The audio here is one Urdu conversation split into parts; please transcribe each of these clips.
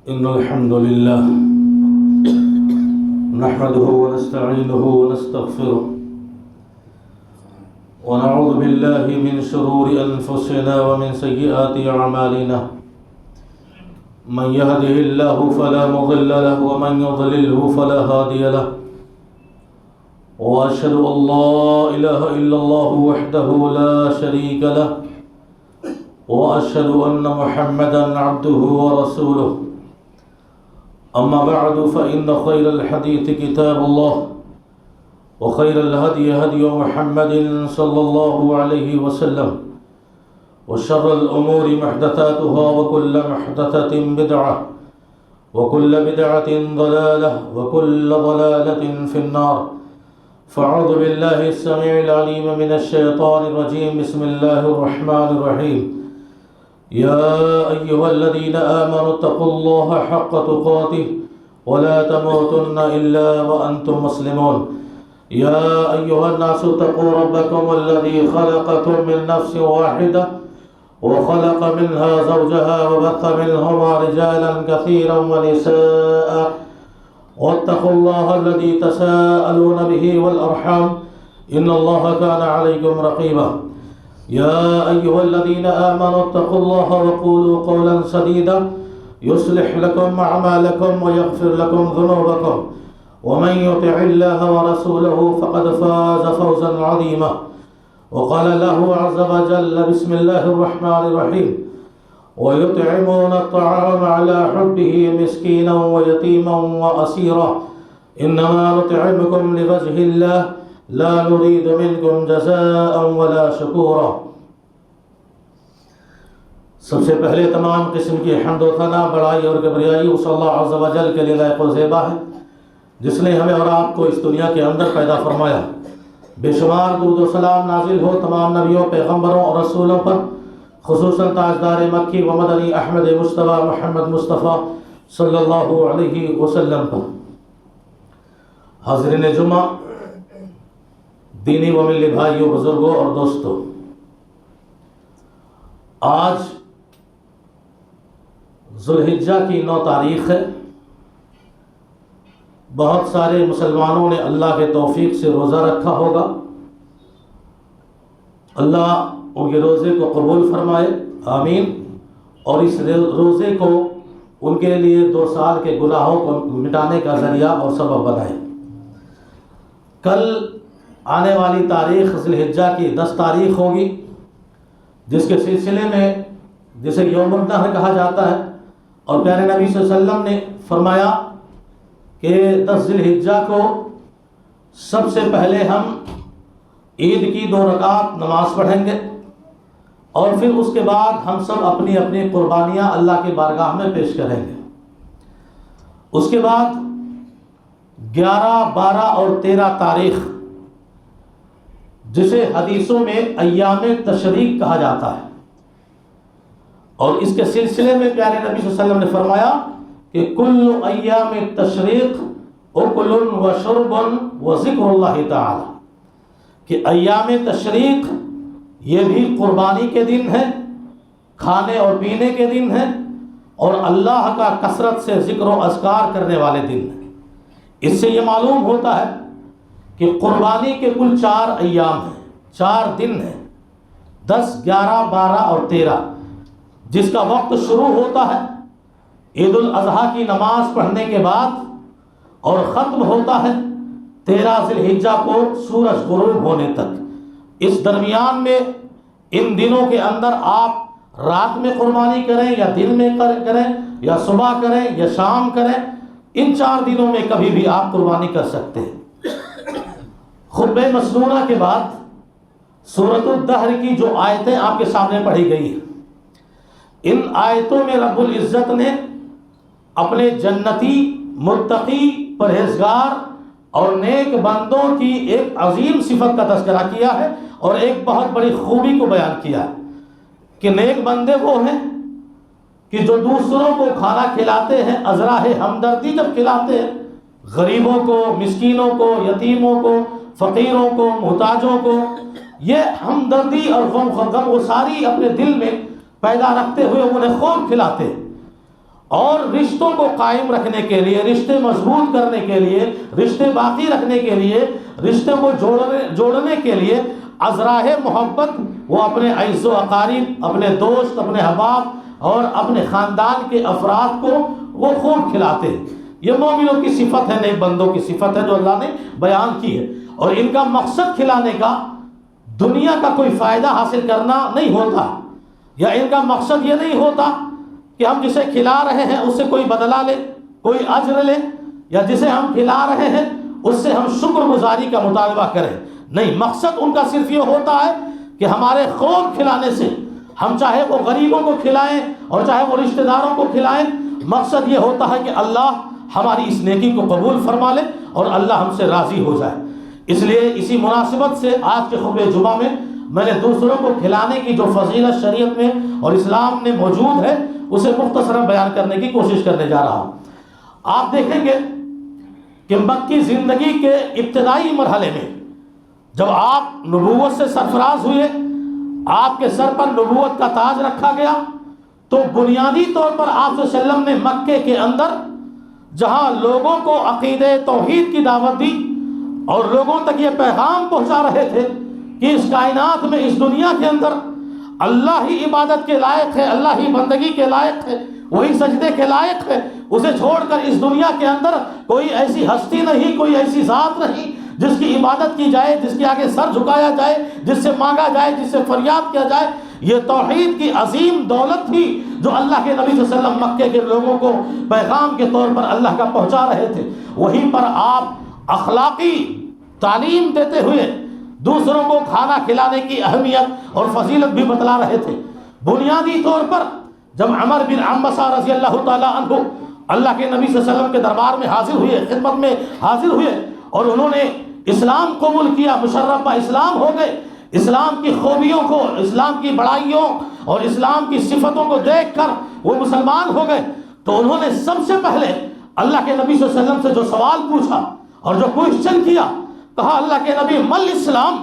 إن الحمد لله نحمده ونستعينه ونستغفره ونعوذ بالله من شرور أنفسنا ومن سيئات أعمالنا من يهده الله فلا مضل له ومن يضلله فلا هادي له وأشهد أن لا إله إلا الله وحده لا شريك له وأشهد أن محمدًا عبده ورسوله أما بعد فإن خير الحديث كتاب الله وخير الهدي هدي محمد صلى الله عليه وسلم وشر الأمور محدثاتها وكل محدثة بدعة وكل بدعة ضلالة وكل ضلالة في النار فأعوذ بالله السميع العليم من الشيطان الرجيم بسم الله الرحمن الرحيم يا أيها الذين آمنوا اتقوا الله حق تقاته ولا تموتن إلا وأنتم مسلمون يا أيها الناس اتقوا ربكم الذي خلقكم من نفس واحدة وخلق منها زوجها وبث منهما رجالا كثيرا ونساء واتقوا الله الذي تساءلون به والأرحام إن الله كان عليكم رقيبا يا أيها الذين آمنوا اتقوا الله وقولوا قولا سديدا يصلح لكم أعمالكم ويغفر لكم ذنوبكم ومن يطع الله ورسوله فقد فاز فوزا عظيما وقال له عز وجل بسم الله الرحمن الرحيم ويطعمون الطعام على حبه مسكينا ويتيما وأسيرا إنما نطعمكم لوجه الله لا نريد منكم جزاء ولا شکورا۔ سب سے پہلے تمام قسم کی حمد و ثنا بڑائی اور کبریائی اس اللہ عز و جل کے لیے لائق و زیبا ہے جس نے ہمیں اور آپ کو اس دنیا کے اندر پیدا فرمایا۔ بے شمار درود و سلام نازل ہو تمام نبیوں، پیغمبروں اور رسولوں پر، خصوصاً تاجدار مکی و مدنی احمد مصطفیٰ محمد مصطفیٰ صلی اللہ علیہ وسلم پر۔ حاضرین جمعہ، دینی و ملی بھائیوں، بزرگوں اور دوستوں، آج ذوالحجہ کی 9 تاریخ ہے۔ بہت سارے مسلمانوں نے اللہ کے توفیق سے روزہ رکھا ہوگا۔ اللہ ان کے روزے کو قبول فرمائے، آمین، اور اس روزے کو ان کے لیے 2 سال کے گناہوں کو مٹانے کا ذریعہ اور سبب بنائے۔ کل آنے والی تاریخ ذوالحجہ کی 10 تاریخ ہوگی، جس کے سلسلے میں جسے یوم النحر کہا جاتا ہے، اور پیارے نبی صلی اللہ علیہ وسلم نے فرمایا کہ 10 ذوالحجہ کو سب سے پہلے ہم عید کی 2 رکعت نماز پڑھیں گے، اور پھر اس کے بعد ہم سب اپنی اپنی قربانیاں اللہ کی بارگاہ میں پیش کریں گے۔ اس کے بعد 11، 12 اور 13 تاریخ، جسے حدیثوں میں ایام تشریق کہا جاتا ہے، اور اس کے سلسلے میں پیارے نبی صلی اللہ علیہ وسلم نے فرمایا کہ کل ایام تشریق اکل و شرب و ذکر اللہ تعالی، کہ ایام تشریق یہ بھی قربانی کے دن ہے، کھانے اور پینے کے دن ہے، اور اللہ کا کثرت سے ذکر و اذکار کرنے والے دن ہیں۔ اس سے یہ معلوم ہوتا ہے کہ قربانی کے کل 4 ایام ہیں، 4 دن ہیں، 10، 11، 12 اور 13، جس کا وقت شروع ہوتا ہے عید الاضحیٰ کی نماز پڑھنے کے بعد اور ختم ہوتا ہے 13 ذوالحجہ کو سورج غروب ہونے تک۔ اس درمیان میں ان دنوں کے اندر آپ رات میں قربانی کریں یا دن میں کریں یا صبح کریں یا شام کریں، ان 4 دنوں میں کبھی بھی آپ قربانی کر سکتے ہیں۔ خطبہ مسنونہ کے بعد سورۃ الدہر کی جو آیتیں آپ کے سامنے پڑھی گئی ہیں، ان آیتوں میں رب العزت نے اپنے جنتی، متقی، پرہیزگار اور نیک بندوں کی ایک عظیم صفت کا تذکرہ کیا ہے، اور ایک بہت بڑی خوبی کو بیان کیا ہے کہ نیک بندے وہ ہیں کہ جو دوسروں کو کھانا کھلاتے ہیں، ازراہ ہمدردی جب کھلاتے ہیں، غریبوں کو، مسکینوں کو، یتیموں کو، فقیروں کو، محتاجوں کو، یہ ہمدردی اور غم و ساری اپنے دل میں پیدا رکھتے ہوئے انہیں خوب کھلاتے ہیں۔ اور رشتوں کو قائم رکھنے کے لیے، رشتے مضبوط کرنے کے لیے، رشتے باقی رکھنے کے لیے، رشتے کو جوڑنے کے لیے ازراہ محبت وہ اپنے عیز و اقارب، اپنے دوست، اپنے احباب اور اپنے خاندان کے افراد کو وہ خوب کھلاتے ہیں۔ یہ مومنوں کی صفت ہے، نیک بندوں کی صفت ہے جو اللہ نے بیان کی ہے۔ اور ان کا مقصد کھلانے کا دنیا کا کوئی فائدہ حاصل کرنا نہیں ہوتا، یا ان کا مقصد یہ نہیں ہوتا کہ ہم جسے کھلا رہے ہیں اس سے کوئی بدلہ لے، کوئی اجر لے، یا جسے ہم کھلا رہے ہیں اس سے ہم شکر گزاری کا مطالبہ کریں۔ نہیں، مقصد ان کا صرف یہ ہوتا ہے کہ ہمارے خوب کھلانے سے، ہم چاہے وہ غریبوں کو کھلائیں اور چاہے وہ رشتہ داروں کو کھلائیں، مقصد یہ ہوتا ہے کہ اللہ ہماری اس نیکی کو قبول فرما لے اور اللہ ہم سے راضی ہو جائے۔ اس لیے اسی مناسبت سے آج کے خطبہ جمعہ میں نے دوسروں کو کھلانے کی جو فضیلت شریعت میں اور اسلام میں موجود ہے اسے مختصراً بیان کرنے کی کوشش کرنے جا رہا ہوں۔ آپ دیکھیں گے کہ مکی زندگی کے ابتدائی مرحلے میں جب آپ نبوت سے سرفراز ہوئے، آپ کے سر پر نبوت کا تاج رکھا گیا، تو بنیادی طور پر آپ صلی اللہ علیہ وسلم نے مکے کے اندر جہاں لوگوں کو عقیدہ توحید کی دعوت دی اور لوگوں تک یہ پیغام پہنچا رہے تھے کہ اس کائنات میں، اس دنیا کے اندر اللہ ہی عبادت کے لائق ہے، اللہ ہی بندگی کے لائق ہے، وہی سجدے کے لائق ہے، اسے چھوڑ کر اس دنیا کے اندر کوئی ایسی ہستی نہیں، کوئی ایسی ذات نہیں جس کی عبادت کی جائے، جس کے آگے سر جھکایا جائے، جس سے مانگا جائے، جس سے فریاد کیا جائے۔ یہ توحید کی عظیم دولت تھی جو اللہ کے نبی صلی اللہ علیہ وسلم مکے کے لوگوں کو پیغام کے طور پر اللہ کا پہنچا رہے تھے۔ وہیں پر آپ اخلاقی تعلیم دیتے ہوئے دوسروں کو کھانا کھلانے کی اہمیت اور فضیلت بھی بتلا رہے تھے۔ بنیادی طور پر جب عمر بن عمسہ رضی اللہ تعالیٰ عنہ اللہ کے نبی صلی اللہ علیہ وسلم کے دربار میں حاضر ہوئے، خدمت میں حاضر ہوئے اور انہوں نے اسلام قبول کیا، مشرف اسلام ہو گئے، اسلام کی خوبیوں کو، اسلام کی بڑائیوں اور اسلام کی صفتوں کو دیکھ کر وہ مسلمان ہو گئے، تو انہوں نے سب سے پہلے اللہ کے نبی صلی اللہ علیہ وسلم سے جو سوال پوچھا اور جو کوشچن کیا، کہا اللہ کے نبی مل اسلام،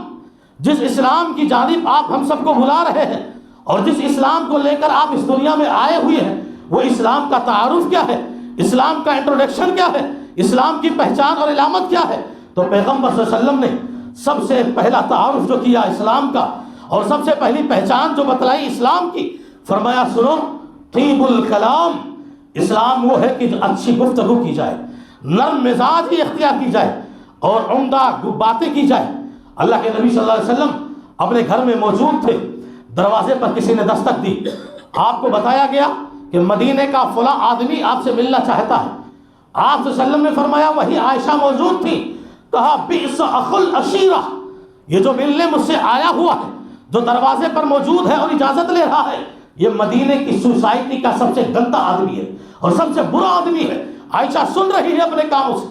جس اسلام کی جانب آپ ہم سب کو بلا رہے ہیں اور جس اسلام کو لے کر آپ اس دنیا میں آئے ہوئے ہیں، وہ اسلام کا تعارف کیا ہے، اسلام کا انٹروڈکشن کیا ہے، اسلام کی پہچان اور علامت کیا ہے؟ تو پیغمبر صلی اللہ علیہ وسلم نے سب سے پہلا تعارف جو کیا اسلام کا اور سب سے پہلی پہچان جو بتلائی اسلام کی، فرمایا سنو، طیب الکلام، اسلام وہ ہے کہ اچھی گفتگو کی جائے، نرم مزاج ہی اختیار کی جائے اور عمدہ باتیں کی جائے۔ اللہ کے نبی صلی اللہ علیہ وسلم اپنے گھر میں موجود تھے، دروازے پر کسی نے دستک دی، آپ کو بتایا گیا کہ مدینے کا فلاں آدمی آپ سے ملنا چاہتا ہے۔ آپ صلی اللہ علیہ وسلم نے فرمایا وہی عائشہ موجود تھی، کہا بئس اخو العشیرہ، یہ جو ملنے مجھ سے آیا ہوا ہے، جو دروازے پر موجود ہے اور اجازت لے رہا ہے، یہ مدینے کی سوسائٹی کا سب سے گندا آدمی ہے اور سب سے برا آدمی ہے۔ عائشہ سن رہی ہے اپنے کانوں سے۔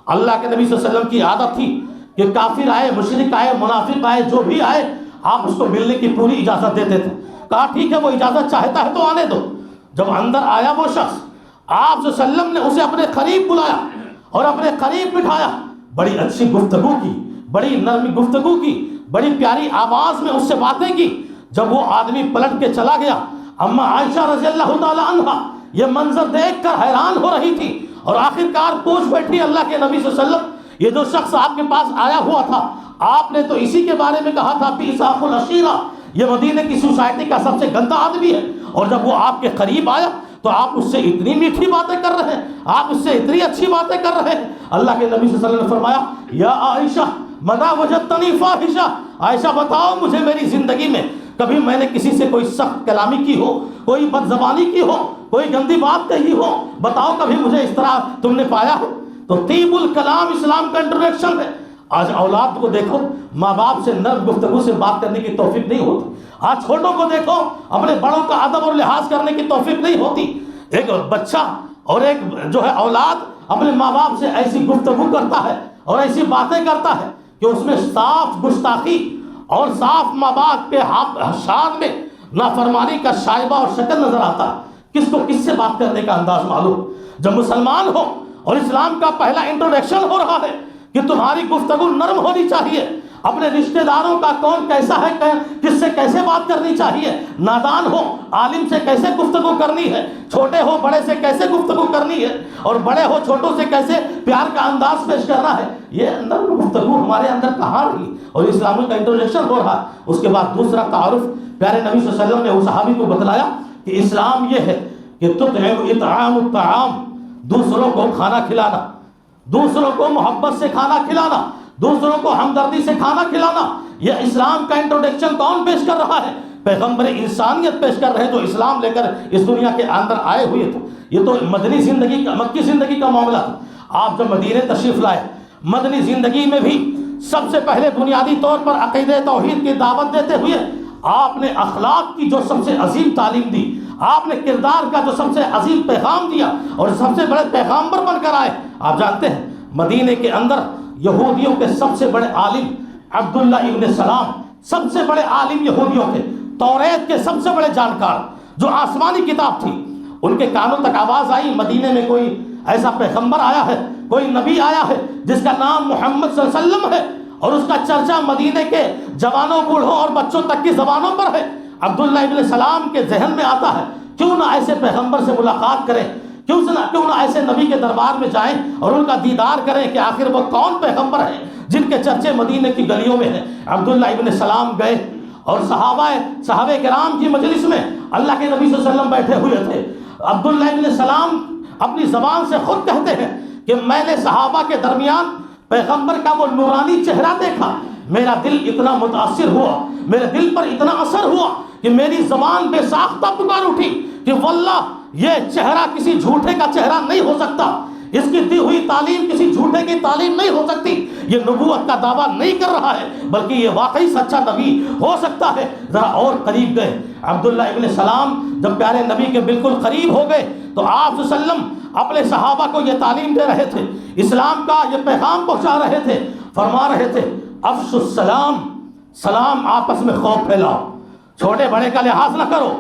اللہ کے نبی صلی اللہ علیہ وسلم کی عادت تھی کہ کافر آئے، مشرک آئے، منافق آئے، جو بھی آئے، آپ اس کو ملنے کی پوری اجازت دیتے تھے۔ کہا ٹھیک ہے، وہ اجازت چاہتا ہے تو آنے دو۔ جب اندر آیا وہ شخص، آپ صلی اللہ علیہ وسلم نے اسے اپنے قریب بلایا اور اپنے قریب بٹھایا، بڑی اچھی گفتگو کی، بڑی نرمی گفتگو کی، بڑی پیاری آواز میں اس سے باتیں کی۔ جب وہ آدمی پلٹ کے چلا گیا، اما عائشہ رضی اللہ تعالی عنہ یہ منظر دیکھ کر حیران ہو رہی تھی اور آخرکار پوچھ بیٹھی اللہ کے نبی صلی اللہ علیہ وسلم، یہ جو شخص آپ کے پاس آیا ہوا تھا، آپ نے تو اسی کے بارے میں کہا تھا بئس اخو العشیرہ، یہ مدینے کی سوسائٹی کا سب سے گندا آدمی ہے، اور جب وہ آپ کے قریب آیا تو آپ اس سے اتنی میٹھی باتیں کر رہے ہیں، آپ اس سے اتنی اچھی باتیں کر رہے ہیں۔ اللہ کے نبی صلی اللہ علیہ وسلم نے فرمایا یا عائشہ مدا وجدتنی فاحشہ، عائشہ بتاؤ مجھے میری زندگی میں کبھی میں نے کسی سے کوئی سخت کلامی کی ہو، کوئی بد زبانی کی ہو، کوئی گندی بات کہی ہو، بتاؤ کبھی مجھے اس طرح تم نے پایا ہے؟ تو طیب الکلام اسلام کا انٹروڈکشن ہے۔ آج اولاد کو دیکھو، ماں باپ سے نرم گفتگو سے بات کرنے کی توفیق نہیں ہوتی۔ آج چھوٹوں کو دیکھو، اپنے بڑوں کا ادب اور لحاظ کرنے کی توفیق نہیں ہوتی۔ ایک بچہ اور ایک جو ہے اولاد اپنے ماں باپ سے ایسی گفتگو کرتا ہے اور ایسی باتیں کرتا ہے کہ اس میں صاف گستاخی اور صاف ماں باپ کے شان میں نافرمانی کا شائبہ اور شکل نظر آتا ہے۔ کس کو کس سے بات کرنے کا انداز معلوم؟ جب مسلمان ہو اور اسلام کا پہلا انٹروڈکشن ہو رہا ہے کہ تمہاری گفتگو نرم ہونی چاہیے، اپنے رشتہ داروں کا کون کیسا ہے، کس سے کیسے بات کرنی چاہیے، نادان ہو عالم سے کیسے گفتگو کرنی ہے، چھوٹے ہو بڑے سے کیسے گفتگو کرنی ہے، اور بڑے ہو چھوٹوں سے کیسے پیار کا انداز پیش کرنا ہے، یہ اندر گفتگو ہمارے اندر کہاں رہی، اور اسلامی کا انٹروڈکشن ہو رہا ہے۔ اس کے بعد دوسرا تعارف پیارے نبی صلی اللہ علیہ وسلم نے اس صحابی کو بتلایا کہ اسلام یہ ہے کہ تطعم اطعام الطعام، دوسروں کو کھانا کھلانا، دوسروں کو محبت سے کھانا کھلانا، دوسروں کو ہمدردی سے کھانا کھلانا۔ یہ اسلام کا انٹروڈکشن کون پیش کر رہا ہے؟ پیغمبر انسانیت پیش کر رہے جو اسلام لے کر اس دنیا کے اندر آئے ہوئے تھے۔ یہ تو مدنی زندگی کا، مکی زندگی کا معاملہ تھا۔ آپ جب مدینے تشریف لائے، مدنی زندگی میں بھی سب سے پہلے بنیادی طور پر عقیدہ توحید کی دعوت دیتے ہوئے آپ نے اخلاق کی جو سب سے عظیم تعلیم دی، آپ نے کردار کا جو سب سے عظیم پیغام دیا، اور سب سے بڑے پیغامبر بن کر آئے۔ آپ جانتے ہیں مدینے کے اندر یہودیوں کے سب سے بڑے عالم عبداللہ ابن سلام، سب سے بڑے عالم یہودیوں کے، توریت کے سب سے بڑے جانکار، جو آسمانی کتاب تھی، ان کے کانوں تک آواز آئی مدینے میں کوئی ایسا پیغمبر آیا ہے، کوئی نبی آیا ہے جس کا نام محمد صلی اللہ علیہ وسلم ہے، اور اس کا چرچا مدینے کے جوانوں بوڑھوں اور بچوں تک کی زبانوں پر ہے۔ عبداللہ ابن سلام کے ذہن میں آتا ہے کیوں نہ ایسے پیغمبر سے ملاقات کریں، کیوں نہ ایسے نبی کے دربار میں جائیں اور ان کا دیدار کریں کہ آخر وہ کون پیغمبر ہیں جن کے چرچے مدینے کی گلیوں میں ہیں۔ عبداللہ ابن سلام گئے اور صحابہ کرام کی مجلس میں اللہ کے نبی صلی اللہ علیہ وسلم بیٹھے ہوئے تھے۔ عبداللہ ابن سلام اپنی زبان سے خود کہتے ہیں کہ میں نے صحابہ کے درمیان پیغمبر کا وہ نورانی چہرہ دیکھا، میرا دل اتنا متاثر ہوا، میرے دل پر اتنا اثر ہوا کہ میری زبان بے ساختہ پکار اٹھی کہ واللہ یہ چہرہ کسی جھوٹے کا چہرہ نہیں ہو سکتا، اس کی دی ہوئی تعلیم کسی جھوٹے کی تعلیم نہیں ہو سکتی، یہ نبوت کا دعویٰ نہیں کر رہا ہے بلکہ یہ واقعی سچا نبی ہو سکتا ہے۔ ذرا اور قریب گئے، عبداللہ ابن سلام جب پیارے نبی کے بالکل قریب ہو گئے تو آپ صلی اللہ علیہ وسلم اپنے صحابہ کو یہ تعلیم دے رہے تھے، اسلام کا یہ پیغام پہنچا رہے تھے، فرما رہے تھے افشوا السلام، سلام آپس میں خوف پھیلاؤ، چھوٹے بڑے کا لحاظ نہ کرو،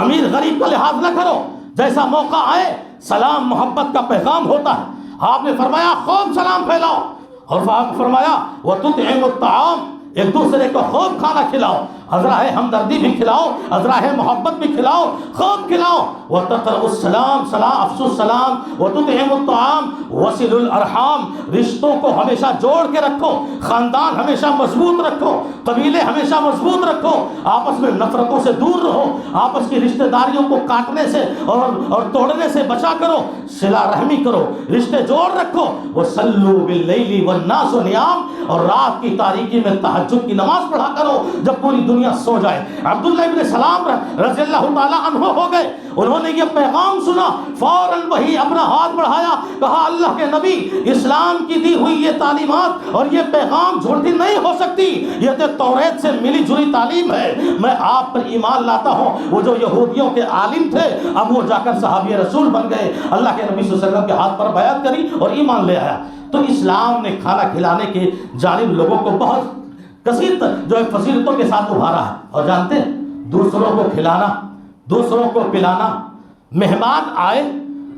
امیر غریب کا لحاظ نہ کرو، جیسا موقع آئے سلام محبت کا پیغام ہوتا ہے۔ آپ نے فرمایا خوب سلام پھیلاؤ، اور فرمایا وَتُطْعِمُ الطَّعَامَ، ایک دوسرے کو خوب کھانا کھلاؤ، ازراہ ہمدردی بھی کھلاؤ، ازراہ محبت بھی کھلاؤ، خوب کھلاؤ۔ وَتَقْرَؤُ السَّلَامَ، سلام افشوا السلام، وَتُطْعِمُ الطَّعَامَ وَصِلُوا الْأَرْحَامَ، رشتوں کو ہمیشہ جوڑ کے رکھو، خاندان ہمیشہ مضبوط رکھو، قبیلے ہمیشہ مضبوط رکھو، آپس میں نفرتوں سے دور رہو، آپس کی رشتہ داریوں کو کاٹنے سے اور توڑنے سے بچا کرو، صلہ رحمی کرو، رشتے جوڑ رکھو۔ وَصَلُّوا بِاللَّيْلِ وَالنَّاسُ نِيَامٌ، اور رات کی تاریکی میں تہجد کی نماز پڑھا کرو جب پوری دنیا سو جائے۔ عبداللہ ابن سلام رضی اللہ تعالیٰ عنہ ہو گئے، انہوں نے یہ پیغام سنا، فوراً وہی اپنا ہاتھ بڑھایا، کہا اللہ کے نبی اسلام کی دی ہوئی یہ تعلیمات اور یہ پیغام جھوٹی نہیں ہو سکتی، یہ تو توریت سے ملی جلی تعلیم ہے، میں آپ پر ایمان لاتا ہوں۔ وہ جو یہودیوں کے عالم تھے اب وہ جا کر صحابی رسول بن گئے، اللہ کے نبی صلی اللہ علیہ وسلم کے ہاتھ پر بیعت کری اور ایمان لے آیا۔ تو اسلام نے کھانا کھلانے کے جانب لوگوں کو بہت کثیر جو ہے فضیلتوں کے ساتھ ابھارا ہے، اور جانتے ہیں دوسروں کو کھلانا، دوسروں کو پلانا، مہمان آئے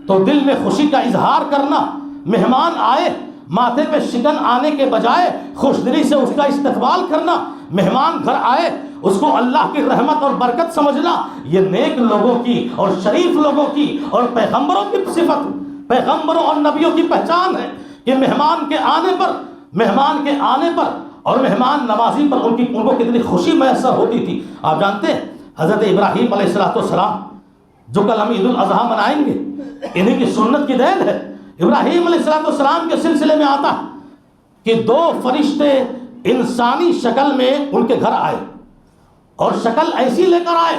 تو دل میں خوشی کا اظہار کرنا، مہمان آئے ماتھے پہ شکن آنے کے بجائے خوش دلی سے اس کا استقبال کرنا، مہمان گھر آئے اس کو اللہ کی رحمت اور برکت سمجھنا، یہ نیک لوگوں کی اور شریف لوگوں کی اور پیغمبروں کی صفت، پیغمبروں اور نبیوں کی پہچان ہے کہ مہمان کے آنے پر اور مہمان نوازی پر ان کو کتنی خوشی میسر ہوتی تھی۔ آپ جانتے ہیں حضرت ابراہیم علیہ السلام جو کل ہم عید الاضحیٰ منائیں گے، انہیں کی سنت کی دین ہے۔ ابراہیم علیہ السلام کے سلسلے میں آتا ہے کہ دو فرشتے انسانی شکل میں ان کے گھر آئے، اور شکل ایسی لے کر آئے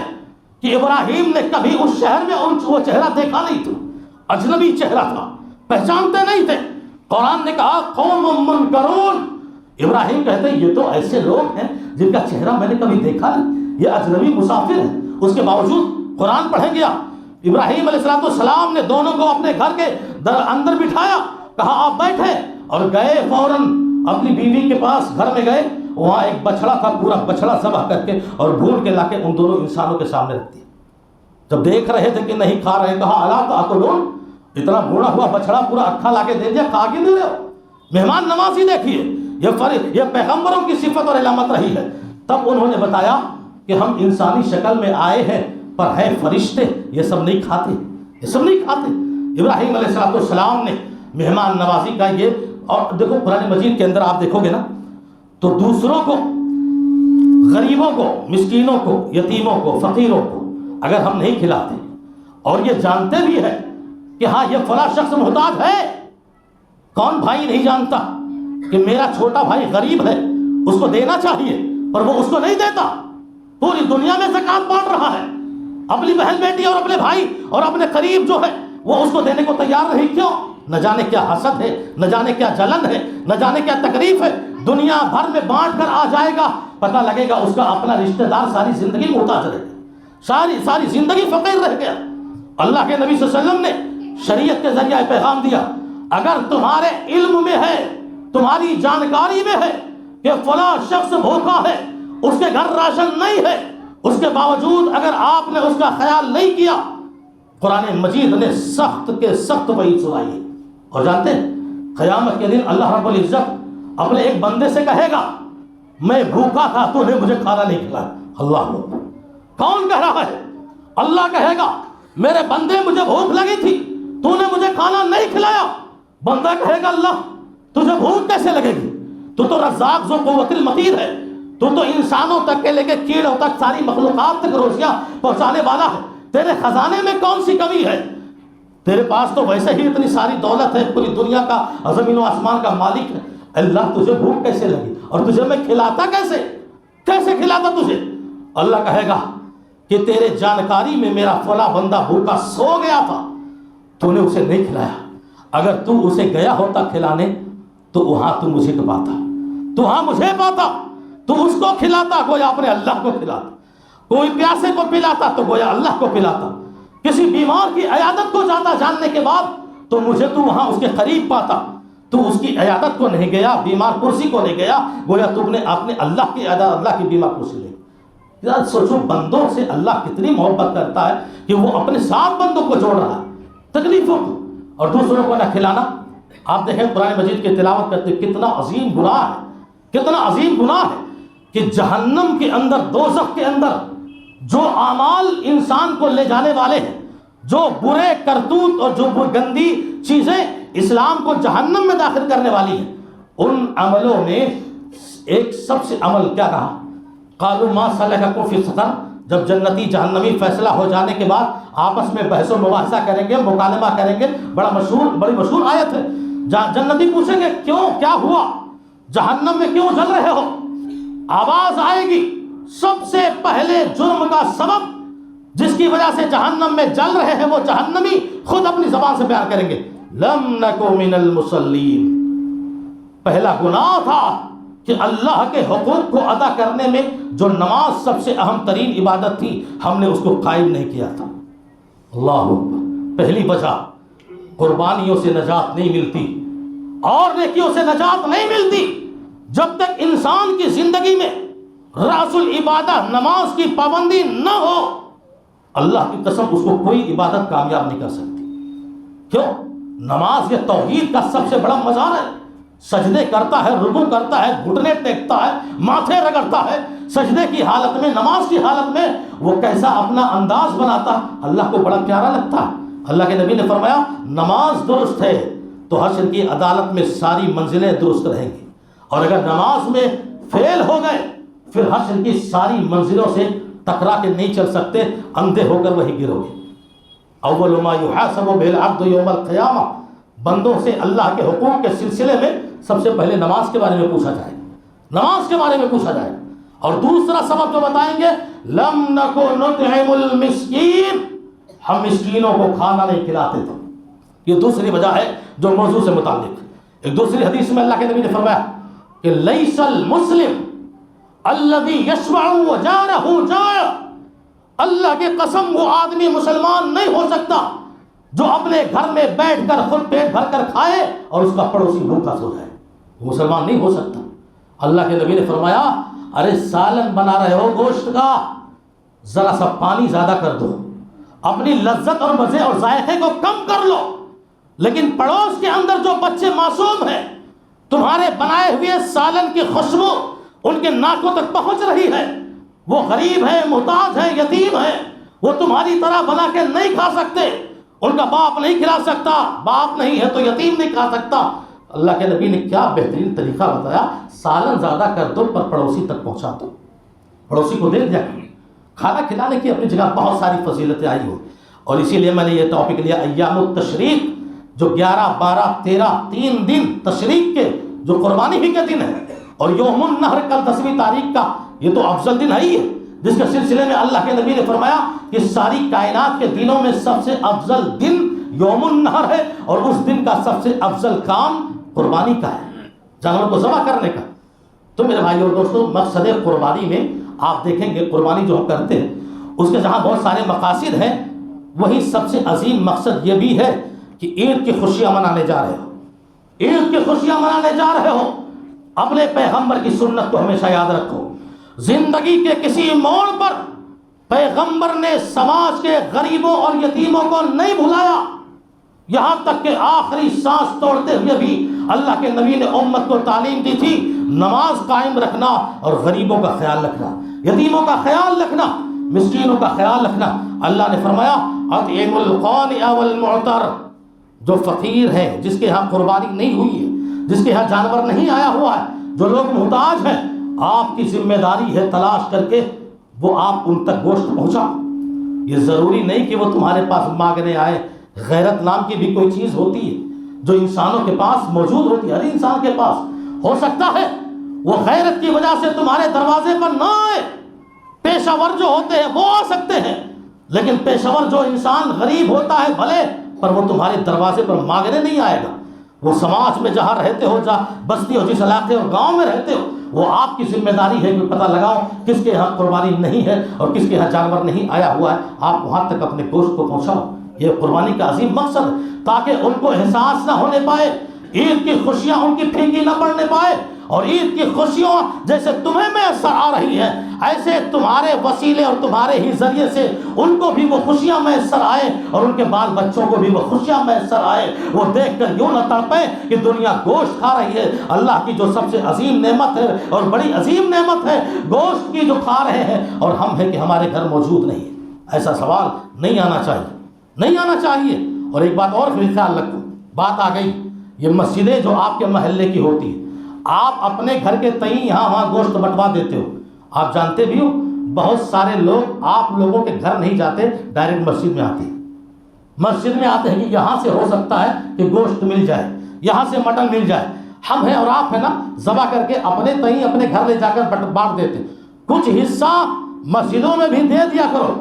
کہ ابراہیم نے کبھی اس شہر میں وہ چہرہ دیکھا نہیں تھا، اجنبی چہرہ تھا، پہچانتے نہیں تھے۔ قرآن نے کہا قوم منکرون، ابراہیم کہتے ہیں یہ تو ایسے لوگ ہیں جن کا چہرہ میں نے کبھی دیکھا نہیں، یہ اجنبی مسافر ہیں، اس کے باوجود قرآن پڑھیں گے آپ، ابراہیم علیہ السلام نے دونوں کو اپنے گھر کے اندر بٹھایا، کہا آپ بیٹھے، اور گئے فوراً اپنی بیوی کے پاس گھر میں گئے، وہاں ایک بچڑا تھا، پورا بچڑا ذبح کر کے اور بھون کے لا کے ان دونوں انسانوں کے سامنے رکھ دیا۔ جب دیکھ رہے تھے کہ نہیں کھا رہے، کہا الا تاکلون، اتنا بھونا ہوا بچڑا پورا اکھا لا کے دے دیا، کھا کے دے رہے ہو؟ مہمان نوازی دیکھیے، یہ پیغمبروں کی صفت اور علامت رہی ہے۔ تب انہوں نے بتایا کہ ہم انسانی شکل میں آئے ہیں پر ہے فرشتے، یہ سب نہیں کھاتے، یہ سب نہیں کھاتے۔ ابراہیم علیہ السلام نے مہمان نوازی کا یہ، اور دیکھو قرآن مجید کے اندر آپ دیکھو گے نا تو دوسروں کو، غریبوں کو، مسکینوں کو، یتیموں کو، فقیروں کو اگر ہم نہیں کھلاتے اور یہ جانتے بھی ہے کہ ہاں یہ فلاں شخص محتاج ہے، کون بھائی نہیں جانتا کہ میرا چھوٹا بھائی غریب ہے، اس کو دینا چاہیے، پر وہ اس کو نہیں دیتا، پوری دنیا میں زکوٰۃ بانٹ رہا ہے، اپنی بہن بیٹی اور اپنے بھائی اور اپنے قریب جو ہے وہ اس کو دینے کو تیار نہیں، کیوں؟ نہ جانے کیا حسد ہے، نہ جانے کیا جلن ہے، نہ جانے کیا تکلیف ہے، دنیا بھر میں بانٹ کر آ جائے گا، پتہ لگے گا اس کا اپنا رشتہ دار ساری زندگی محتاج رہ گیا، ساری زندگی فقیر رہ گیا۔ اللہ کے نبی صلی اللہ علیہ وسلم نے شریعت کے ذریعے پیغام دیا، اگر تمہارے علم میں ہے، تمہاری جانکاری میں ہے کہ فلاں شخص بھوکا ہے، اس کے گھر راشن نہیں ہے، اس کے باوجود اگر آپ نے اس کا خیال نہیں کیا، قرآن مجید نے سخت کے سخت وعید سنائی ہے۔ اور جانتے ہیں قیامت کے دن اللہ رب العزت اپنے ایک بندے سے کہے گا میں بھوکا تھا، تو نے مجھے کھانا نہیں کھلایا۔ اللہ کون کہہ رہا ہے؟ اللہ کہے گا میرے بندے مجھے بھوک لگی تھی، تو نے مجھے کھانا نہیں کھلایا۔ بندہ کہے گا اللہ تجھے بھوک کیسے لگے گی؟ تو رزاق ذو قوت المتین ہے، تو انسانوں تک کے لے کے کیڑوں تک ساری مخلوقات تک روزیاں پہنچانے والا ہے، تیرے خزانے میں کون سی کمی ہے؟ تیرے پاس تو ویسے ہی اتنی ساری دولت ہے، پوری دنیا کا زمین و آسمان کا مالک ہے، اللہ تجھے بھوک کیسے لگی اور تجھے میں کھلاتا کیسے کھلاتا تجھے؟ اللہ کہے گا کہ تیرے جانکاری میں میرا فلاں بندہ بھوکا سو گیا تھا، تو نے اسے نہیں کھلایا، اگر تو اسے گیا ہوتا کھلانے تو وہاں تو مجھے پاتا، تو وہاں مجھے پاتا، تو اس کو کھلاتا گویا اپنے اللہ کو کھلاتا، کوئی پیاسے کو پلاتا تو گویا اللہ کو پلاتا، کسی بیمار کی عیادت کو جاتا جاننے کے بعد تو مجھے تو وہاں اس کے قریب پاتا، تو اس کی عیادت کو نہیں گیا، بیمار کرسی کو نہیں گیا، گویا تم نے اپنے اللہ کی عیادت، اللہ کی بیمار کرسی لے۔ سوچو بندوں سے اللہ کتنی محبت کرتا ہے کہ وہ اپنے ساتھ بندوں کو جوڑ رہا ہے، تکلیفوں کو اور دوسروں کو نہ کھلانا۔ آپ دیکھیں قرآن مجید کی تلاوت کرتے کتنا عظیم گناہ ہے، کتنا عظیم گناہ ہے کہ جہنم کے اندر، دوزخ کے اندر جو اعمال انسان کو لے جانے والے ہیں، جو برے کرتوت اور جو گندی چیزیں اسلام کو جہنم میں داخل کرنے والی ہیں، ان عملوں میں ایک سب سے عمل کیا کہا؟ قالوا ما سلککم فی سقر۔ جب جنتی جہنمی فیصلہ ہو جانے کے بعد آپس میں بحث و مباحثہ کریں گے، مکالمہ کریں گے، بڑی مشہور آیت ہے، جنتی پوچھیں گے کیوں، کیا ہوا، جہنم میں کیوں جل رہے ہو؟ آواز آئے گی، سب سے پہلے جرم کا سبب جس کی وجہ سے جہنم میں جل رہے ہیں وہ جہنمی خود اپنی زبان سے بیان کریں گے، لم نکو من المصلین۔ پہلا گناہ تھا کہ اللہ کے حقوق کو ادا کرنے میں جو نماز سب سے اہم ترین عبادت تھی، ہم نے اس کو قائم نہیں کیا تھا۔ اللہ اکبر۔ پہلی وجہ، قربانیوں سے نجات نہیں ملتی اور نیکیوں سے نجات نہیں ملتی جب تک انسان کی زندگی میں رأس العبادہ نماز کی پابندی نہ ہو۔ اللہ کی قسم اس کو کوئی عبادت کامیاب نہیں کر سکتی۔ کیوں؟ نماز یہ توحید کا سب سے بڑا مظہر ہے۔ سجدے کرتا ہے، رکوع کرتا ہے، گھٹنے ٹیکتا ہے، ماتھے رگڑتا ہے، سجدے کی حالت میں، نماز کی حالت میں وہ کیسا اپنا انداز بناتا، اللہ کو بڑا پیارا لگتا ہے۔ اللہ کے نبی نے فرمایا نماز درست ہے تو حشر کی عدالت میں ساری منزلیں درست رہیں گی، اور اگر نماز میں فیل ہو گئے پھر حشر کی ساری منزلوں سے ٹکرا کے نہیں چل سکتے، اندھے ہو کر وہی گرو گے۔ اول ما یحاسب به العبد یوم القیامہ، بندوں سے اللہ کے حقوق کے سلسلے میں سب سے پہلے نماز کے بارے میں پوچھا جائے، نماز کے بارے میں پوچھا جائے۔ اور دوسرا سبب جو بتائیں گے، لم نکو نطعم المسکین، ہم مسکینوں کو کھانا نہیں کھلاتے تھے۔ یہ دوسری وجہ ہے جو موضوع سے متعلق۔ ایک دوسری حدیث میں اللہ کے نبی نے فرمایا کہ لیس المسلم الذی یشبع وجارہ جائع، اللہ کی قسم وہ آدمی مسلمان نہیں ہو سکتا جو اپنے گھر میں بیٹھ کر خود پیٹ بھر کر کھائے اور اس کا پڑوسی بھوکا سو جائے، وہ مسلمان نہیں ہو سکتا۔ اللہ کے نبی نے فرمایا ارے سالن بنا رہے ہو گوشت کا، ذرا سا پانی زیادہ کر دو، اپنی لذت اور مزے اور ذائقے کو کم کر لو، لیکن پڑوس کے اندر جو بچے معصوم ہیں تمہارے بنائے ہوئے سالن کی خوشبو ان کے ناکوں تک پہنچ رہی ہے، وہ غریب ہے، محتاج ہے، یتیم ہے، وہ تمہاری طرح بنا کے نہیں کھا سکتے، ان کا باپ نہیں کھلا سکتا، باپ نہیں ہے تو یتیم نہیں کھا سکتا۔ اللہ کے نبی نے کیا بہترین طریقہ بتایا، سالن زیادہ کر دو پر پڑوسی تک پہنچا دو، پڑوسی کو دے دیا کرو۔ کھانا کھلانے کی اپنی جگہ بہت ساری فضیلتیں آئی ہوں، اور اسی لیے میں نے یہ ٹاپک لیا ایام التشریق، جو 11، 12، 13 3 دن تشریق کے جو قربانی ہی کے دن ہے، اور یوم النحر کل 10ویں تاریخ کا، یہ تو افضل دن ہے ہی ہے، جس کے سلسلے میں اللہ کے نبی نے فرمایا کہ ساری کائنات کے دنوں میں سب سے افضل دن یوم النحر ہے، اور اس دن کا سب سے افضل کام قربانی کا ہے، جانور کو ذبح کرنے کا۔ تو میرے بھائی اور دوستوں، مقصد قربانی میں آپ دیکھیں گے قربانی جو ہم کرتے ہیں اس کے جہاں بہت سارے مقاصد ہیں، وہی سب سے عظیم مقصد یہ بھی ہے کہ عید کی خوشیاں منانے جا رہے ہو، عید کی خوشیاں منانے جا رہے ہو۔ اپنے پیغمبر کی سنت کو ہمیشہ یاد رکھو، زندگی کے کسی موڑ پر پیغمبر نے سماج کے غریبوں اور یتیموں کو نہیں بھلایا، یہاں تک کہ آخری سانس توڑتے ہوئے بھی اللہ کے نبی نے امت کو تعلیم دی تھی، نماز قائم رکھنا اور غریبوں کا خیال رکھنا، یتیموں کا خیال رکھنا، مسکینوں کا خیال رکھنا۔ اللہ نے فرمایا اطعموا القانع والمعتر، جو فقیر ہے، جس کے ہاں قربانی نہیں ہوئی ہے، جس کے ہاں جانور نہیں آیا ہوا ہے، جو لوگ محتاج ہیں، آپ کی ذمہ داری ہے تلاش کر کے وہ آپ ان تک گوشت پہنچاؤ۔ یہ ضروری نہیں کہ وہ تمہارے پاس مانگنے آئے، غیرت نام کی بھی کوئی چیز ہوتی ہے جو انسانوں کے پاس موجود ہوتی ہے، ہر انسان کے پاس ہو سکتا ہے وہ غیرت کی وجہ سے تمہارے دروازے پر نہ آئے، پیشہ ور جو ہوتے ہیں وہ آ سکتے ہیں، لیکن پیشہ ور جو انسان غریب ہوتا ہے بھلے، پر وہ تمہارے دروازے پر مانگنے نہیں آئے گا۔ وہ سماج میں جہاں رہتے ہو، جہاں بستی ہو، جس علاقے اور گاؤں میں رہتے ہو، وہ آپ کی ذمہ داری ہے کہ پتہ لگاؤ کس کے یہاں قربانی نہیں ہے اور کس کے یہاں جانور نہیں آیا ہوا ہے، آپ وہاں تک اپنے گوشت کو پہنچاؤ۔ یہ قربانی کا عظیم مقصد ہے، تاکہ ان کو احساس نہ ہونے پائے، عید کی خوشیاں ان کی پھیکی نہ پڑنے پائے، اور عید کی خوشیوں جیسے تمہیں میسر آ رہی ہیں ایسے تمہارے وسیلے اور تمہارے ہی ذریعے سے ان کو بھی وہ خوشیاں میسر آئے، اور ان کے بال بچوں کو بھی وہ خوشیاں میسر آئے، وہ دیکھ کر یوں نہ تڑپے کہ دنیا گوشت کھا رہی ہے، اللہ کی جو سب سے عظیم نعمت ہے اور بڑی عظیم نعمت ہے گوشت کی، جو کھا رہے ہیں، اور ہم ہیں کہ ہمارے گھر موجود نہیں ہے۔ ایسا سوال نہیں آنا چاہیے، نہیں آنا چاہیے۔ اور ایک بات اور بھی خیال رکھو، بات آ گئی، یہ مسجدیں جو آپ کے محلے کی ہوتی ہیں، آپ اپنے گھر کے تئیں یہاں وہاں گوشت بٹوا دیتے ہو، آپ جانتے بھی ہو بہت سارے لوگ آپ لوگوں کے گھر نہیں جاتے، ڈائریکٹ مسجد میں آتے ہیں، مسجد میں آتے ہیں کہ یہاں سے ہو سکتا ہے کہ گوشت مل جائے، یہاں سے مٹن مل جائے۔ ہم ہیں اور آپ ہیں نا، ذبح کر کے اپنے تئیں اپنے گھر لے جا کر بانٹ دیتے، کچھ حصہ مسجدوں میں بھی دے دیا کرو،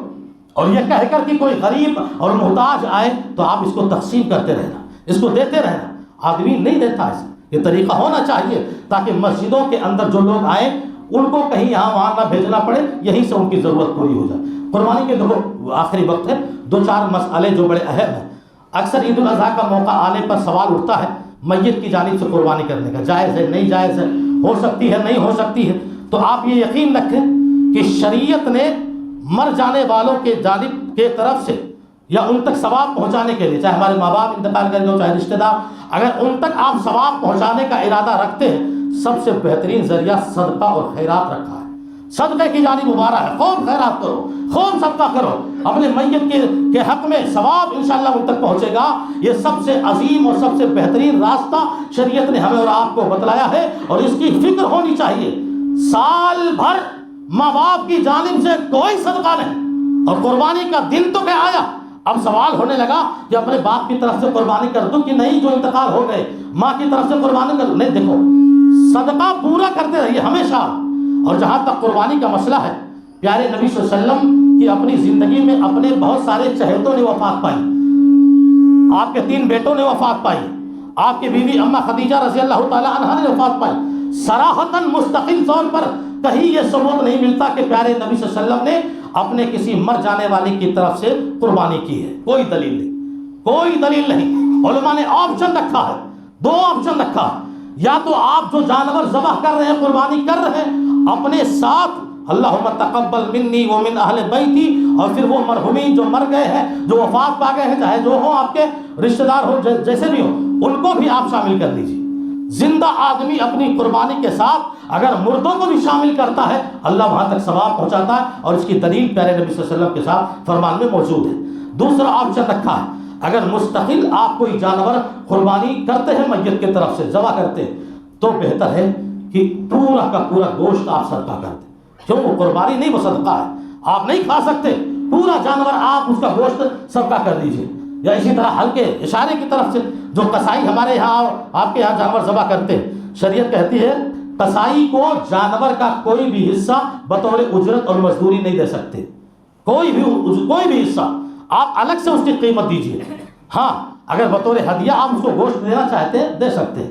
اور یہ کہہ کر کہ کوئی غریب اور محتاج آئے تو آپ اس کو تقسیم کرتے رہنا، اس کو دیتے رہنا۔ آدمی نہیں دیتا ایسا، یہ طریقہ ہونا چاہیے تاکہ مسجدوں کے اندر جو لوگ آئیں ان کو کہیں یہاں وہاں نہ بھیجنا پڑے، یہیں سے ان کی ضرورت پوری ہو جائے۔ قربانی کے دیکھو آخری وقت ہے، 2-4 مسئلے جو بڑے اہم ہیں۔ اکثر عید الاضحیٰ کا موقع آنے پر سوال اٹھتا ہے میت کی جانب سے قربانی کرنے کا، جائز ہے نہیں جائز ہے، ہو سکتی ہے نہیں ہو سکتی ہے۔ تو آپ یہ یقین رکھیں کہ شریعت نے مر جانے والوں کے جانب کے طرف سے یا ان تک ثواب پہنچانے کے لیے، چاہے ہمارے ماں باپ انتقال کر گئے، چاہے رشتہ دار، اگر ان تک آپ ثواب پہنچانے کا ارادہ رکھتے ہیں، سب سے بہترین ذریعہ صدقہ اور خیرات رکھا ہے، صدقے کی جانب مبارک ہے، خوب خیرات کرو، خوب صدقہ کرو، اپنے میت کے حق میں ثواب انشاءاللہ ان تک پہنچے گا۔ یہ سب سے عظیم اور سب سے بہترین راستہ شریعت نے ہمیں اور آپ کو بتلایا ہے، اور اس کی فکر ہونی چاہیے۔ سال بھر ماں باپ کی جانب سے کوئی صدقہ نہیں، اور قربانی کا دن تو کیا آیا، اب سوال ہونے لگا کہ اپنے باپ کی طرف سے قربانی کر دوں کہ نہیں، جو انتقال ہو گئے، ماں کی طرف سے قربانی کر دوں، نہیں، دیکھو صدقہ پورا کرتے رہیے ہمیشہ۔ اور جہاں تک قربانی کا مسئلہ ہے، پیارے نبی صلی اللہ علیہ وسلم کی اپنی زندگی میں اپنے بہت سارے چہیتوں نے وفات پائی، آپ کے 3 بیٹوں نے وفات پائی، آپ کی بیوی اماں خدیجہ رضی اللہ تعالی عنہا نے وفات پائی۔ صراحتاً مستقل طور پر کہیں یہ ثبوت نہیں ملتا کہ پیارے نبی صلی اللہ علیہ وسلم نے اپنے کسی مر جانے والی کی طرف سے قربانی کی ہے، کوئی دلیل نہیں، کوئی دلیل نہیں۔ علماء نے آپشن رکھا ہے، 2 آپشن رکھا ہے، یا تو آپ جو جانور ذبح کر رہے ہیں، قربانی کر رہے ہیں، اپنے ساتھ اللہم تقبل منی ومن اہل بیتی، اور پھر وہ مرحومین جو مر گئے ہیں، جو وفات پا گئے ہیں، چاہے جو ہوں آپ کے رشتہ دار ہو، جیسے بھی ہو، ان کو بھی آپ شامل کر لیجیے۔ زندہ آدمی اپنی قربانی کے ساتھ اگر مردوں کو بھی شامل کرتا ہے اللہ وہاں تک ثواب پہنچاتا ہے، اور اس کی دلیل پیارے نبی صلی اللہ علیہ وسلم کے ساتھ فرمان میں موجود ہے۔ دوسرا آپشن رکھا ہے، اگر مستقل آپ کوئی جانور قربانی کرتے ہیں میت کی طرف سے ذبح کرتے ہیں تو بہتر ہے کہ پورا کا پورا گوشت آپ صدقہ کر دیں، کیوں وہ قربانی نہیں وہ صدقہ ہے، آپ نہیں کھا سکتے، پورا جانور آپ اس کا گوشت صدقہ کر دیجئے۔ یا اسی طرح ہلکے اشارے کی طرف سے جو قصائی ہمارے یہاں اور آپ کے یہاں جانور ذبح کرتے ہیں، شریعت کہتی ہے قصائی کو جانور کا کوئی بھی حصہ بطور اجرت اور مزدوری نہیں دے سکتے، کوئی بھی حصہ آپ الگ سے اس کی قیمت دیجئے۔ ہاں اگر بطور ہدیہ آپ اس کو گوشت دینا چاہتے ہیں دے سکتے ہیں،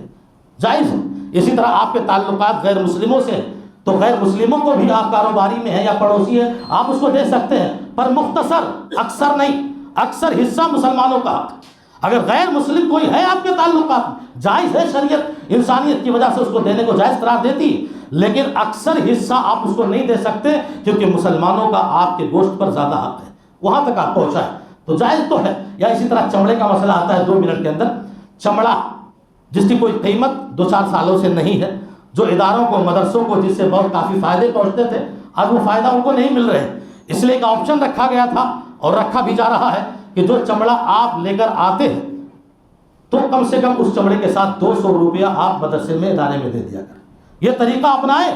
جائز ہے۔ اسی طرح آپ کے تعلقات غیر مسلموں سے، تو غیر مسلموں کو بھی آپ کاروباری میں ہیں یا پڑوسی ہیں آپ اس کو دے سکتے ہیں، پر مختصر، اکثر نہیں، اکثر حصہ مسلمانوں کا حق۔ اگر غیر مسلم کوئی ہے آپ کے تعلقات جائز ہے، شریعت انسانیت کی وجہ سے اس کو دینے کو جائز قرار دیتی، لیکن اکثر حصہ آپ اس کو نہیں دے سکتے کیونکہ مسلمانوں کا آپ کے گوشت پر زیادہ حق ہے، وہاں تک آپ پہنچائیں تو جائز تو ہے۔ یا اسی طرح چمڑے کا مسئلہ آتا ہے 2 منٹ کے اندر، چمڑا جس کی کوئی قیمت 2-4 سالوں سے نہیں ہے، جو اداروں کو، مدرسوں کو جس سے بہت کافی فائدے پہنچتے تھے اب وہ فائدہ ان کو نہیں مل رہے، اس لیے ایک آپشن رکھا گیا تھا اور رکھا بھی جا رہا ہے کہ جو چمڑا آپ لے کر آتے ہیں تو کم سے کم اس چمڑے کے ساتھ 200 روپیہ آپ مدرسے میں ادارے میں دے دیا کریں۔ یہ طریقہ اپنائیں،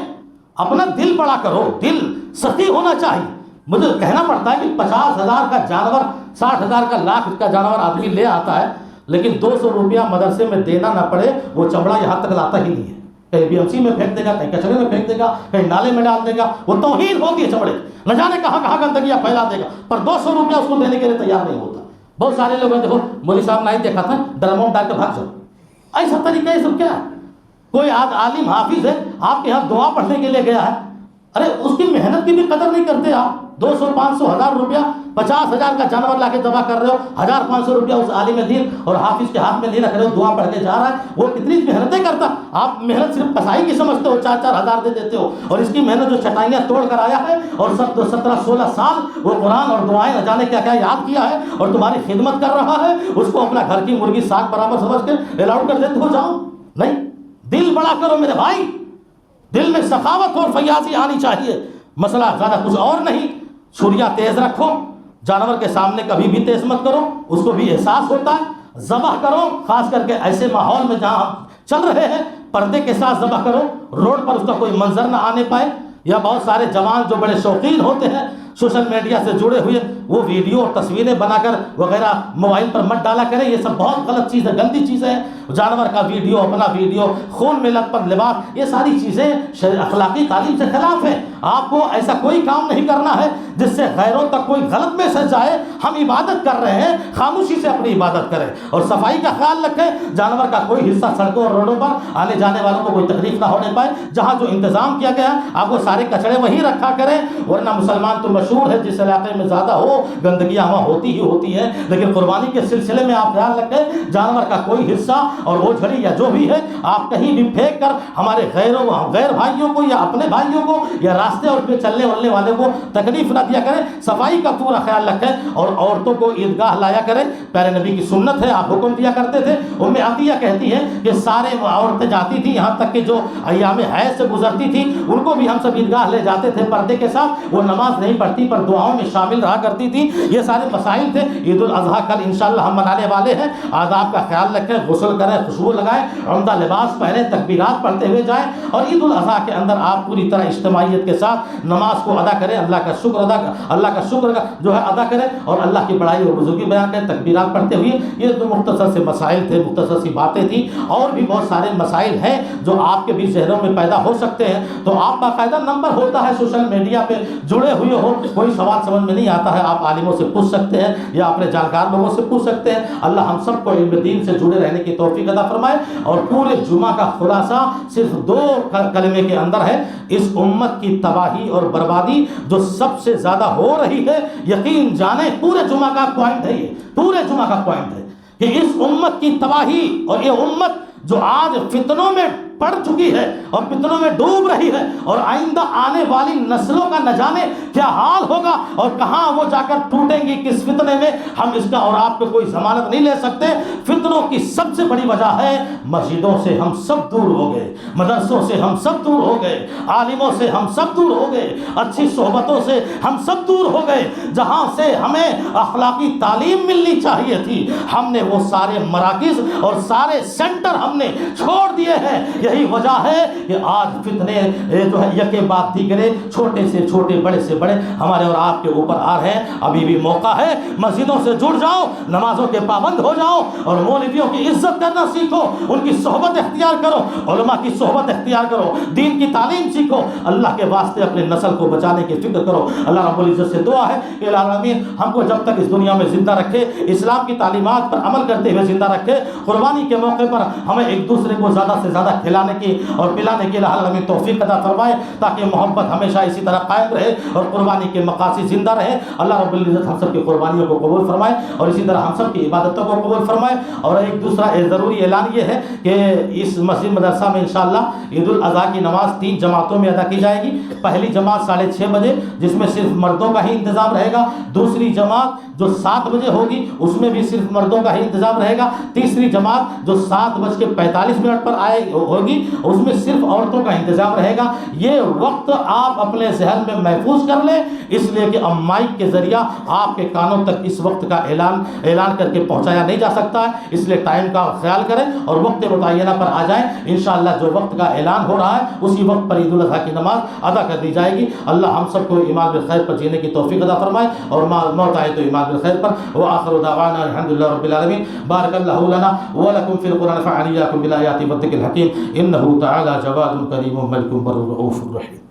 اپنا دل بڑا کرو، دل سخی ہونا چاہیے۔ مجھے کہنا پڑتا ہے کہ 50,000 کا جانور، 60,000 کا، لاکھ کا جانور آدمی لے آتا ہے لیکن 200 روپیہ مدرسے میں دینا نہ پڑے، وہ چمڑا یہاں تک لاتا ہی نہیں ہے، کہیں BMC میں پھینک دے گا، کہیں کچرے میں پھینک دے گا، کہیں نالے میں ڈال دے گا، وہ توہین ہوتی ہے چمڑے، نہ جانے کہاں کہاں گندگیاں پھیلا دے گا، پر 200 روپیہ اس کو دینے کے لیے تیار نہیں ہوتا۔ بہت سارے لوگ ہیں، دیکھو مولوی صاحب نہیں دیکھا تھا ڈرموں ڈال کے بھاگ جاؤ، ایسا طریقہ یہ سب کیا ہے؟ کوئی عالم حافظ ہے آپ کے یہاں دعا پڑھنے کے لیے گیا ہے، ارے اس کی محنت کی بھی قدر نہیں کرتے آپ، 200 500 1000 روپیہ 50,000 کا جانور لا کے ذبح کر رہے ہو، 1500 روپیہ اس عالم دین اور حافظ کے ہاتھ میں نہیں رکھ رہے ہو، دعا پڑھ کے جا رہا ہے، وہ کتنی محنتیں کرتا، آپ محنت صرف قصائی کی سمجھتے ہو، 4-4 ہزار دے دیتے ہو، اور اس کی محنت جو چٹائیاں توڑ کر آیا ہے اور 17-16 سال وہ قرآن اور دعائیں نہ جانے کیا کیا یاد کیا ہے اور تمہاری خدمت کر رہا ہے، اس کو اپنا گھر کی مرغی ساگ برابر سمجھ کے الاؤڈ کر دیتے ہو، جاؤ نہیں، دل بڑا کرو میرے بھائی، دل میں سخاوت اور فیاضی آنی چاہیے۔ مسئلہ زیادہ کچھ اور نہیں، چھریاں تیز رکھو، جانور کے سامنے کبھی بھی تیز مت کرو، اس کو بھی احساس ہوتا ہے، ذبح کرو، خاص کر کے ایسے ماحول میں جہاں ہم چل رہے ہیں پردے کے ساتھ ذبح کرو، روڈ پر اس کا کوئی منظر نہ آنے پائے۔ یا بہت سارے جوان جو بڑے شوقین ہوتے ہیں سوشل میڈیا سے جڑے ہوئے، وہ ویڈیو اور تصویریں بنا کر وغیرہ موبائل پر مت ڈالا کریں، یہ سب بہت غلط چیز ہے، گندی چیزیں ہیں، جانور کا ویڈیو، اپنا ویڈیو، خون میں لت پر لباس، یہ ساری چیزیں اخلاقی تعلیم سے خلاف ہیں۔ آپ کو ایسا کوئی کام نہیں کرنا ہے جس سے غیروں تک کوئی غلط میسج جائے، ہم عبادت کر رہے ہیں، خاموشی سے اپنی عبادت کریں اور صفائی کا خیال رکھیں، جانور کا کوئی حصہ سڑکوں اور روڈوں پر آنے جانے والوں کو کوئی تکلیف نہ ہونے پائے، جہاں جو انتظام کیا گیا آپ وہ سارے کچڑے وہیں رکھا کریں، ورنہ مسلمان تو مشہور ہے جس علاقے میں زیادہ ہو گندگیاں وہاں ہوتی ہی ہوتی ہیں، لیکن قربانی کے سلسلے میں آپ خیال رکھیں جانور کا کوئی حصہ اور وہ جھڑی یا جو بھی ہے آپ کہیں بھی پھینک کر ہمارے غیر بھائیوں کو یا اپنے بھائیوں کو یا راستے اور پہ چلنے ولنے والے کو تکلیف نہ دیا کریں، صفائی کا پورا خیال رکھیں اور عورتوں کو عیدگاہ لایا کریں، پیارے نبی کی سنت ہے، آپ حکم دیا کرتے تھے۔ ام عطیہ کہتی ہے کہ سارے عورتیں جاتی تھی، یہاں تک کہ جو ایام حیض سے گزرتی تھی ان کو بھی ہم سب عیدگاہ لے جاتے تھے پردے کے ساتھ، وہ نماز نہیں پڑھتی پر دعاؤں میں شامل رہا کرتی تھی۔ یہ سارے مسائل تھے۔ عید الاضحیٰ کل انشاءاللہ ہم منانے والے ہیں، آداب کا خیال رکھیں، غسل کریں، خوشبو لگائیں، عمدہ لباس پہنیں، تکبیرات پڑھتے ہوئے جائیں اور عید الاضحیٰ کے اندر آپ پوری طرح اجتماعیت کے ساتھ نماز کو ادا کریں، اللہ کا شکر جو ہے ادا کریں اور اللہ کی بڑائی اور بزرگی بیان کریں تکبیرات پڑھتے ہوئے۔ یہ تو مختصر سے مسائل تھے، مختصر سی باتیں تھیں، اور بھی بہت سارے مسائل ہیں جو آپ کے بھی ذہنوں میں پیدا ہو سکتے ہیں، تو آپ باقاعدہ نمبر ہوتا ہے سوشل میڈیا پہ جڑے ہوئے ہو، کوئی سوال سمجھ میں نہیں آتا ہے آپ عالموں سے پوچھ سکتے ہیں یا اپنے جانکار لوگوں سے پوچھ سکتے ہیں۔ اللہ ہم سب کو علم دین سے جڑے رہنے کی توفیق عطا فرمائے، اور پورے جمعہ کا خلاصہ صرف 2 کلمے کے اندر ہے، اس امت کی تباہی اور بربادی جو سب سے زیادہ ہو رہی ہے، یقین جانیں پورے جمعہ کا پوائنٹ ہے، یہ پورے جمعہ کا پوائنٹ ہے کہ اس امت کی تباہی، اور یہ امت جو آج فتنوں میں پڑ چکی ہے اور فتنوں میں ڈوب رہی ہے، اور آئندہ آنے والی نسلوں کا نہ جانے کیا حال ہوگا اور کہاں وہ جا کر ٹوٹیں گی کس فتنے میں، ہم اس کا اور آپ پہ کوئی ضمانت نہیں لے سکتے۔ فتنوں کی سب سے بڑی وجہ ہے مسجدوں سے ہم سب دور ہو گئے، مدرسوں سے ہم سب دور ہو گئے، عالموں سے ہم سب دور ہو گئے، اچھی صحبتوں سے ہم سب دور ہو گئے، جہاں سے ہمیں اخلاقی تعلیم ملنی چاہیے تھی ہم نے وہ سارے مراکز اور سارے سینٹر ہم نے چھوڑ دیے ہیں۔ یہی وجہ ہے کہ آج فتنے جو ہے یکے بعد دیگرے، چھوٹے سے چھوٹے، بڑے سے بڑے ہمارے اور آپ کے اوپر آ رہے ہیں۔ ابھی بھی موقع ہے، مسجدوں سے جڑ جاؤ، نمازوں کے پابند ہو جاؤ اور مولویوں کی عزت کرنا سیکھو، ان کی صحبت اختیار کرو، علماء کی صحبت اختیار کرو، دین کی تعلیم سیکھو، اللہ کے واسطے اپنے نسل کو بچانے کی فکر کرو۔ اللہ رب العزت سے دعا ہے کہ العالمین ہم کو جب تک اس دنیا میں زندہ رکھے، اسلام کی تعلیمات پر عمل کرتے ہوئے زندہ رکھے، قربانی کے موقع پر ہمیں ایک دوسرے کو زیادہ سے زیادہ کھلانے کی اور پلانے کی اللہ العالمین توفیق عطا فرمائے، تاکہ محبت ہمیشہ اسی طرح قائم رہے اور قربانی کے مقاصد زندہ رہے۔ اللہ رب العزت ہم سب کی قربانیوں کو قبول فرمائے اور اسی طرح ہم سب کی عبادتوں کو قبول فرمائے۔ اور ایک دوسرا ضروری اعلان یہ ہے کہ اس مسجد مدرسہ میں انشاءاللہ عید الاضحیٰ کی نماز 3 جماعتوں میں ادا کی جائے گی۔ پہلی جماعت 6:30 بجے جس میں صرف مردوں کا ہی انتظام رہے گا، دوسری جماعت جو 7 بجے ہوگی اس میں بھی صرف مردوں کا ہی انتظام رہے گا، تیسری جماعت جو 7:45 پر آئے ہوگی اس میں صرف عورتوں کا انتظام رہے گا۔ یہ وقت آپ اپنے ذہن میں محفوظ کر لیں، اس لیے کہ اب مائک کے ذریعہ آپ کے کانوں تک اس وقت کا اعلان کر کے پہنچایا نہیں جا سکتا ہے، اس لیے ٹائم کا خیال کریں اور وقت متعینہ پر آ جائیں۔ انشاءاللہ جو وقت کا اعلان ہو رہا ہے اسی وقت پر عید الاضحیٰ کی نماز ادا کر دی جائے گی۔ اللہ ہم سب کو ایمان بالخیر پر جینے کی توفیق عطا فرمائے اور موت آئے تو ایمان بالخیر پر۔ وآخر دعوانا الحمدللہ رب العالمین۔ بارک اللہ لنا ولکم فی القرآن فعنیاکم بالآیات والذکر الحکیم، انہ تعالی جواد کریم ملک بر رؤوف رحیم۔